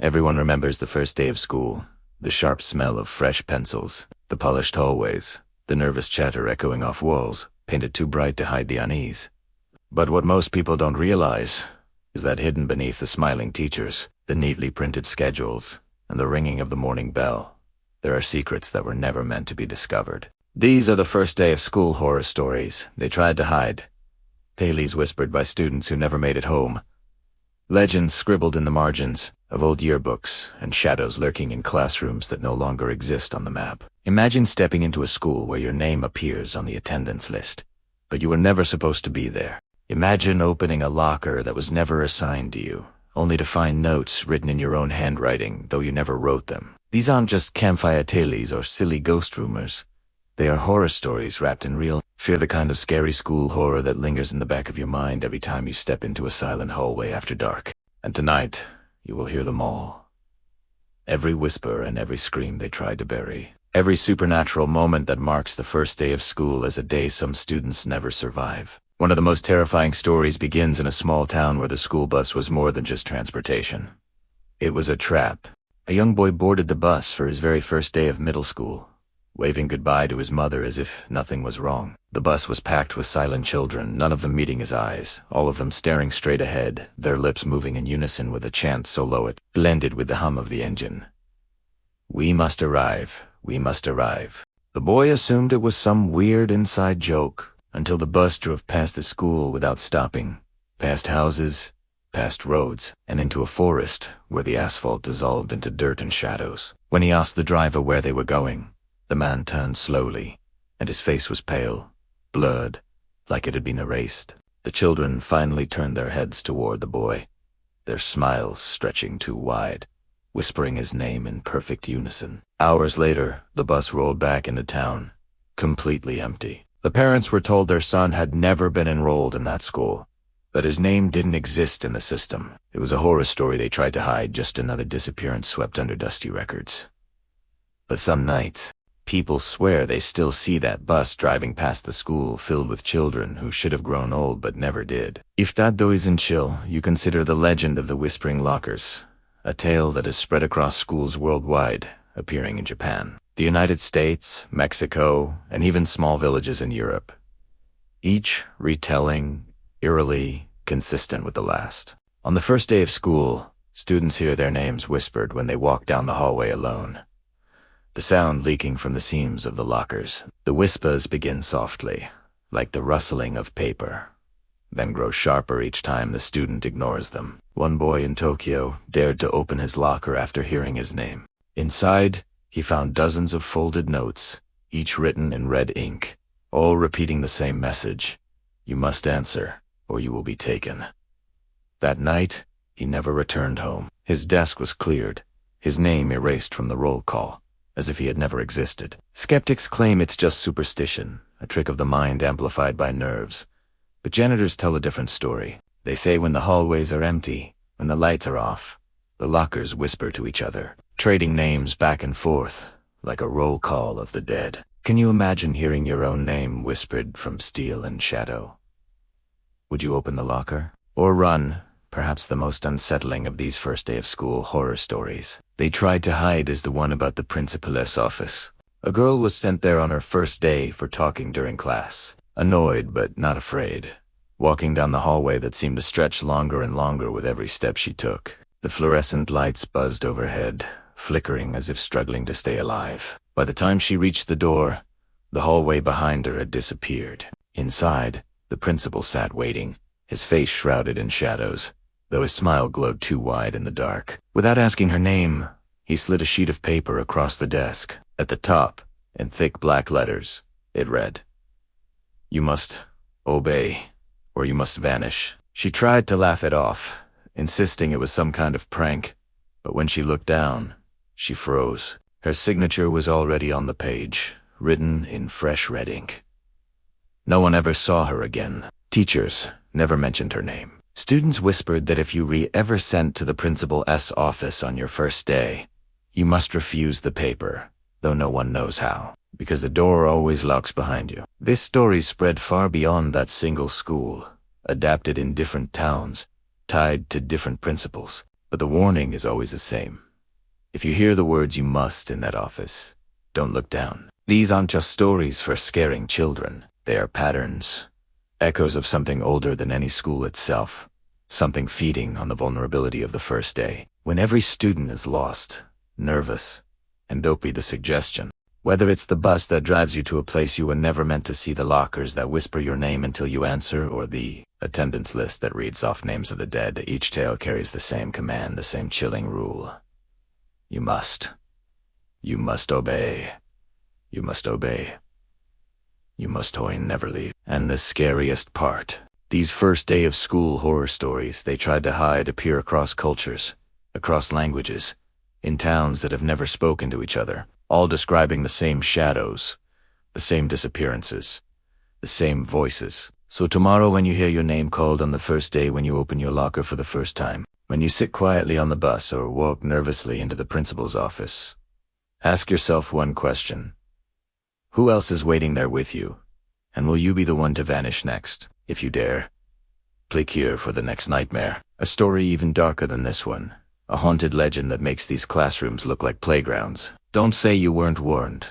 Everyone remembers the first day of school, the sharp smell of fresh pencils, the polished hallways, the nervous chatter echoing off walls, painted too bright to hide the unease. But what most people don't realize is that hidden beneath the smiling teachers, the neatly printed schedules, and the ringing of the morning bell, there are secrets that were never meant to be discovered. These are the first day of school horror stories they tried to hide. Tales whispered by students who never made it home. Legends scribbled in the margins of old yearbooks and shadows lurking in classrooms that no longer exist on the map. Imagine stepping into a school where your name appears on the attendance list, but you were never supposed to be there. Imagine opening a locker that was never assigned to you, only to find notes written in your own handwriting, though you never wrote them. These aren't just campfire tales or silly ghost rumors. They are horror stories wrapped in real fear, the kind of scary school horror that lingers in the back of your mind every time you step into a silent hallway after dark. And tonight, you will hear them all. Every whisper and every scream they tried to bury. Every supernatural moment that marks the first day of school as a day some students never survive. One of the most terrifying stories begins in a small town where the school bus was more than just transportation. It was a trap. A young boy boarded the bus for his very first day of middle school, waving goodbye to his mother as if nothing was wrong. The bus was packed with silent children, none of them meeting his eyes, all of them staring straight ahead, their lips moving in unison with a chant so low it blended with the hum of the engine. "We must arrive, we must arrive." The boy assumed it was some weird inside joke, until the bus drove past the school without stopping, past houses, past roads, and into a forest where the asphalt dissolved into dirt and shadows. When he asked the driver where they were going, the man turned slowly, and his face was pale, blurred, like it had been erased. The children finally turned their heads toward the boy, their smiles stretching too wide, whispering his name in perfect unison. Hours later, the bus rolled back into town, completely empty. The parents were told their son had never been enrolled in that school, that his name didn't exist in the system. It was a horror story they tried to hide, just another disappearance swept under dusty records. But some nights, people swear they still see that bus driving past the school filled with children who should have grown old but never did. If that though isn't chill, you consider the legend of the Whispering Lockers, a tale that has spread across schools worldwide, appearing in Japan, the United States, Mexico, and even small villages in Europe. Each retelling eerily consistent with the last. On the first day of school, students hear their names whispered when they walk down the hallway alone, the sound leaking from the seams of the lockers. The whispers begin softly, like the rustling of paper, then grow sharper each time the student ignores them. One boy in Tokyo dared to open his locker after hearing his name. Inside, he found dozens of folded notes, each written in red ink, all repeating the same message: "You must answer, or you will be taken." That night, he never returned home. His desk was cleared, his name erased from the roll call, as if he had never existed. Skeptics claim it's just superstition, a trick of the mind amplified by nerves. But janitors tell a different story. They say when the hallways are empty, when the lights are off, the lockers whisper to each other, trading names back and forth, like a roll call of the dead. Can you imagine hearing your own name whispered from steel and shadow? Would you open the locker? Or run? Perhaps the most unsettling of these first day of school horror stories they tried to hide is the one about the principal's office. A girl was sent there on her first day for talking during class, annoyed but not afraid, walking down the hallway that seemed to stretch longer and longer with every step she took. The fluorescent lights buzzed overhead, flickering as if struggling to stay alive. By the time she reached the door, the hallway behind her had disappeared. Inside, the principal sat waiting, his face shrouded in shadows, though his smile glowed too wide in the dark. Without asking her name, he slid a sheet of paper across the desk. At the top, in thick black letters, it read, "You must obey, or you must vanish." She tried to laugh it off, insisting it was some kind of prank, but when she looked down, she froze. Her signature was already on the page, written in fresh red ink. No one ever saw her again. Teachers never mentioned her name. Students whispered that if you ever sent to the principal's office on your first day, you must refuse the paper, though no one knows how, because the door always locks behind you. This story spread far beyond that single school, adapted in different towns, tied to different principals. But the warning is always the same. If you hear the words "you must" in that office, don't look down. These aren't just stories for scaring children. They are patterns, echoes of something older than any school itself, something feeding on the vulnerability of the first day, when every student is lost, nervous, and don't be the suggestion. Whether it's the bus that drives you to a place you were never meant to see, the lockers that whisper your name until you answer, or the attendance list that reads off names of the dead, each tale carries the same command, the same chilling rule. You must. You must obey. You must obey. You must never leave. And the scariest part, these first day of school horror stories they tried to hide appear across cultures, across languages, in towns that have never spoken to each other, all describing the same shadows, the same disappearances, the same voices. So tomorrow, when you hear your name called on the first day, when you open your locker for the first time, when you sit quietly on the bus or walk nervously into the principal's office, ask yourself one question. Who else is waiting there with you? And will you be the one to vanish next? If you dare, click here for the next nightmare. A story even darker than this one. A haunted legend that makes these classrooms look like playgrounds. Don't say you weren't warned.